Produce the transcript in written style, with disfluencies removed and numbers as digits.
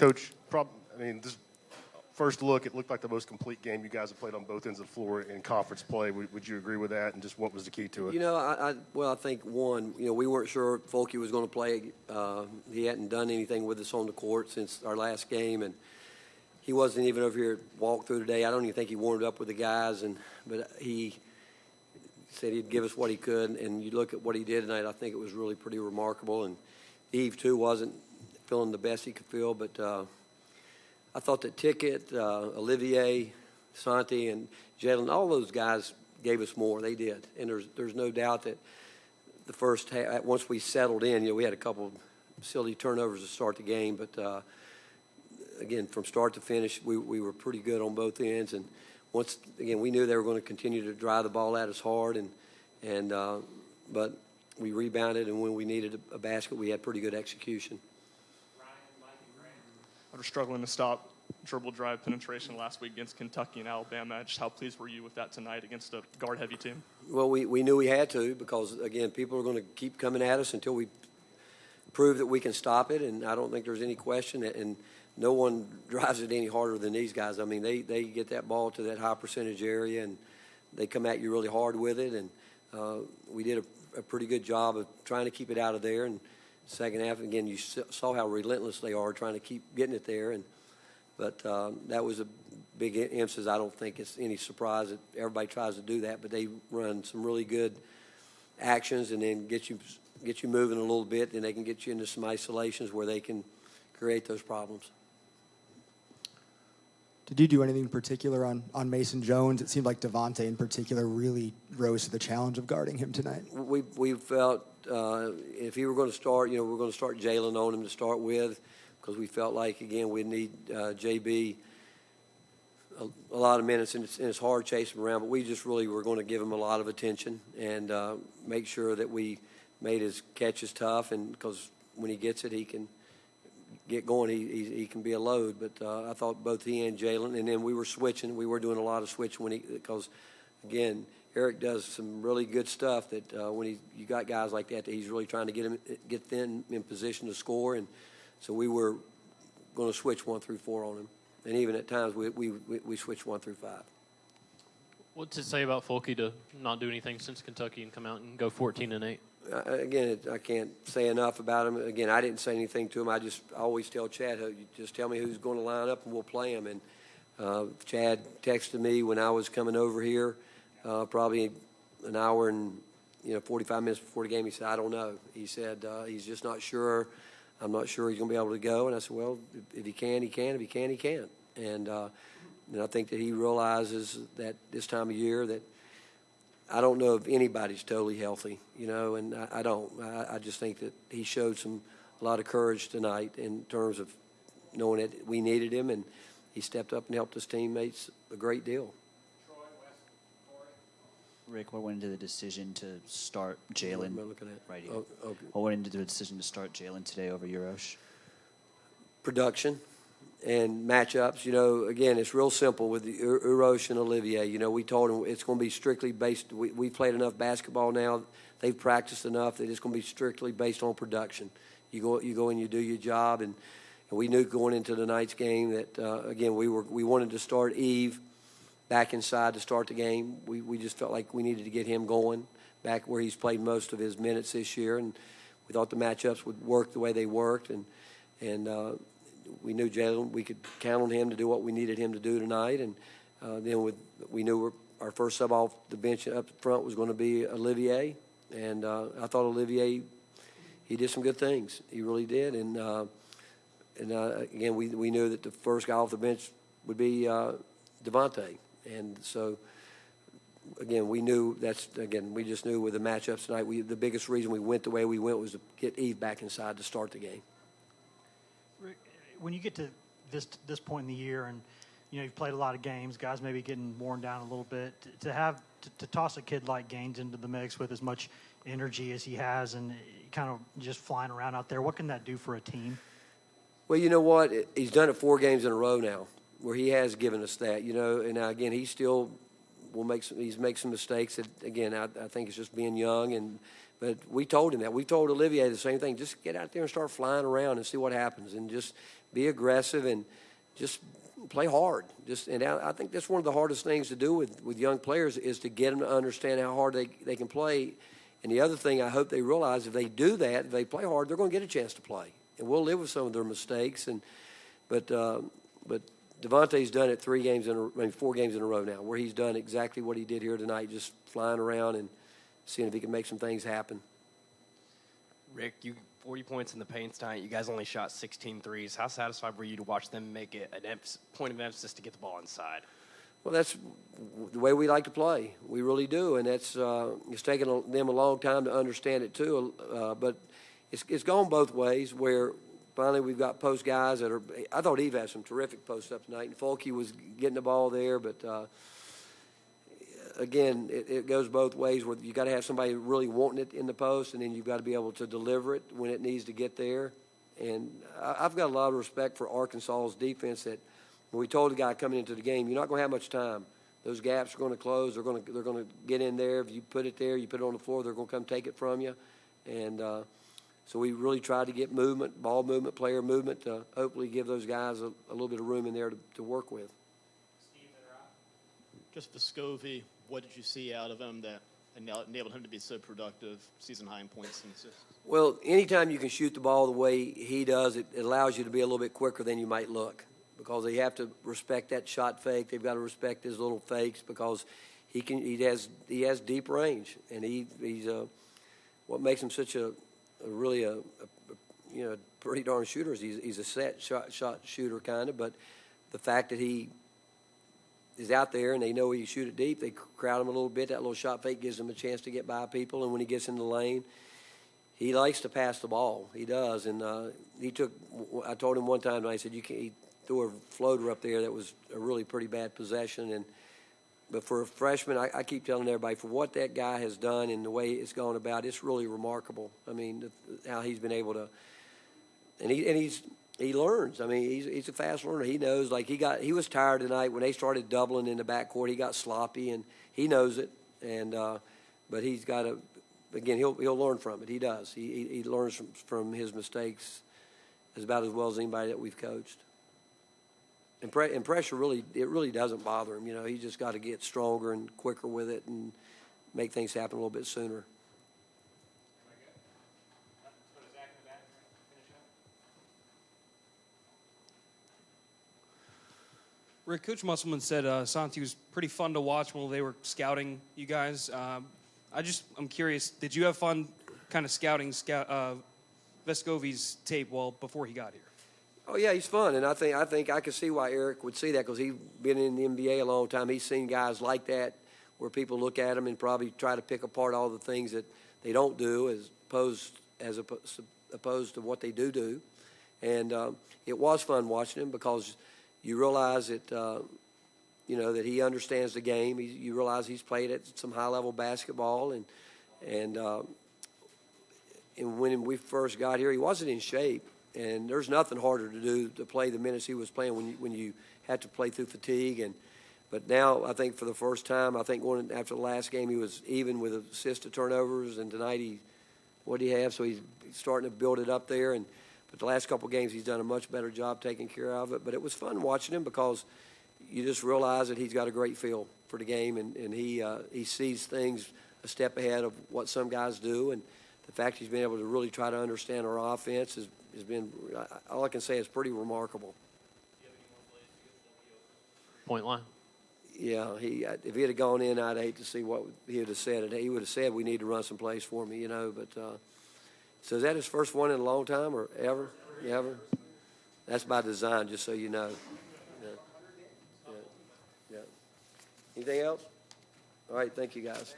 Coach, this first look, it looked like the most complete game you guys have played on both ends of the floor in conference play. Would you agree with that? And just what was the key to it? I think one, we weren't sure Folke was going to play. He hadn't done anything with us on the court since our last game, and he wasn't even over here walk through today. I don't even think he warmed up with the guys, but he said he'd give us what he could. And you look at what he did tonight, I think it was really pretty remarkable. And Eve too wasn't feeling the best he could feel, but I thought that Ticket, Olivier, Santi, and Jalen, all those guys gave us more. They did, and there's no doubt that the first half, once we settled in, we had a couple of silly turnovers to start the game, but again, from start to finish, we were pretty good on both ends. And once again, we knew they were going to continue to drive the ball at us hard, but we rebounded, and when we needed a basket, we had pretty good execution. After struggling to stop dribble drive penetration last week against Kentucky and Alabama, just how pleased were you with that tonight against a guard-heavy team? Well, we knew we had to because, again, people are going to keep coming at us until we prove that we can stop it, and I don't think there's any question. And no one drives it any harder than these guys. I mean, they get that ball to that high percentage area, and they come at you really hard with it. And we did a pretty good job of trying to keep it out of there. And second half, again, you saw how relentless they are trying to keep getting it there. But that was a big emphasis. I don't think it's any surprise that everybody tries to do that, but they run some really good actions and then get you moving a little bit, and they can get you into some isolations where they can create those problems. Did you do anything in particular on Mason Jones? It seemed like Devontae in particular really rose to the challenge of guarding him tonight. We felt if he were going to start, we're going to start Jalen on him to start with, because we felt like, again, we'd need JB a lot of minutes, and it's hard chasing him around, but we just really were going to give him a lot of attention and make sure that we made his catches tough, and because when he gets it, he can get going. He can be a load. But I thought both he and Jalen, and then we were switching. We were doing a lot of switching because, again, Eric does some really good stuff that when you got guys like that he's really trying to get them in position to score. And so we were going to switch 1 through 4 on him. And even at times we switched 1 through 5. What's it say about Folke to not do anything since Kentucky and come out and go 14-8? Again, I can't say enough about him. Again, I didn't say anything to him. I always tell Chad, you just tell me who's going to line up and we'll play him. And Chad texted me when I was coming over here, probably an hour and 45 minutes before the game. He said, I don't know. He said he's just not sure. I'm not sure he's going to be able to go. And I said, well, if he can, he can. If he can, he can. And I think that he realizes that this time of year that I don't know if anybody's totally healthy, and I don't. I just think that he showed a lot of courage tonight in terms of knowing that we needed him, and he stepped up and helped his teammates a great deal. Rick, what went into the decision to start Jalen? Right here. Okay. What went into the decision to start Jalen today over Urosh? Production and matchups. Again, it's real simple with the Urosh and Olivier. We told them it's going to be strictly based. We've played enough basketball now. They've practiced enough that it's going to be strictly based on production. You go and you do your job, and we knew going into tonight's game that again we wanted to start Eve back inside to start the game. We just felt like we needed to get him going back where he's played most of his minutes this year, and we thought the matchups would work the way they worked, and we knew Jalen, we could count on him to do what we needed him to do tonight. And then we knew our first sub off the bench up front was going to be Olivier. And I thought Olivier, he did some good things. He really did. And again, we knew that the first guy off the bench would be Devontae. And so, again, we just knew with the matchups tonight, the biggest reason we went the way we went was to get Eve back inside to start the game. When you get to this point in the year, and you've played a lot of games, guys maybe getting worn down a little bit, to toss a kid like Gaines into the mix with as much energy as he has, and kind of just flying around out there, what can that do for a team? Well, you know what? He's done it 4 games in a row now, where he has given us that. And again, he's still he's make some mistakes that, again, I think it's just being young. But we told him that. We told Olivier the same thing. Just get out there and start flying around and see what happens, and just be aggressive and just play hard. And I think that's one of the hardest things to do with young players is to get them to understand how hard they can play. And the other thing I hope they realize, if they do that, if they play hard, they're going to get a chance to play. And we'll live with some of their mistakes. But Devontae's done it 4 games in a row now, where he's done exactly what he did here tonight, just flying around and seeing if he can make some things happen. Rick, you 40 points in the paint tonight. You guys only shot 16 threes. How satisfied were you to watch them make it a point of emphasis to get the ball inside? Well, that's the way we like to play. We really do, and it's taken them a long time to understand it too. But it's gone both ways. Where finally we've got post guys that are. I thought Eve had some terrific posts up tonight, and Folke was getting the ball there. But again, it goes both ways. Where you got to have somebody really wanting it in the post, and then you've got to be able to deliver it when it needs to get there. And I've got a lot of respect for Arkansas's defense. That when we told the guy coming into the game, you're not going to have much time. Those gaps are going to close. They're going to get in there. If you put it there, you put it on the floor, they're going to come take it from you. And so we really tried to get movement, ball movement, player movement, to hopefully give those guys a little bit of room in there to work with. Just Vescovi, what did you see out of him that enabled him to be so productive, season high in points and assists? Well, anytime you can shoot the ball the way he does, it allows you to be a little bit quicker than you might look, because they have to respect that shot fake. They've got to respect his little fakes, because he has deep range, and he's what makes him such a pretty darn shooter is he's a set shot shooter kind of. But the fact that he is out there and they know he shoot it deep, they crowd him a little bit. That little shot fake gives him a chance to get by people, and when he gets in the lane, he likes to pass the ball. He does, and I told him one time, I said, he threw a floater up there that was a really pretty bad possession. But for a freshman, I keep telling everybody, for what that guy has done and the way it's gone about, it's really remarkable. I mean, how he's been able to, and he learns. I mean, he's a fast learner. He knows, like he was tired tonight when they started doubling in the backcourt. He got sloppy, and he knows it. And but he's got to, again, he'll learn from it. He does. He learns from his mistakes about as well as anybody that we've coached. And pressure really doesn't bother him. You know, he just got to get stronger and quicker with it and make things happen a little bit sooner. Rick, Coach Musselman said Santi was pretty fun to watch while they were scouting you guys. I'm curious, did you have fun kind of scouting Vescovi's tape before he got here? Oh yeah, he's fun, and I think I can see why Eric would see that, because he's been in the NBA a long time. He's seen guys like that, where people look at them and probably try to pick apart all the things that they don't do, as opposed to what they do. And it was fun watching him, because you realize that that he understands the game. You realize he's played at some high level basketball, and when we first got here, he wasn't in shape. And there's nothing harder to do to play the minutes he was playing when you had to play through fatigue. But now I think for the first time, going after the last game, he was even with assists to turnovers. And tonight what did he have? So he's starting to build it up there. But the last couple of games, he's done a much better job taking care of it. But it was fun watching him, because you just realize that he's got a great feel for the game, and he sees things a step ahead of what some guys do. And the fact he's been able to really try to understand our offense has been, all I can say, is pretty remarkable. Point line. Yeah, if he had gone in, I'd hate to see what he would have said. And he would have said, "We need to run some plays for me," But so is that his first one in a long time, or ever? Ever? That's by design, just so you know. Yeah. Anything else? All right, thank you, guys.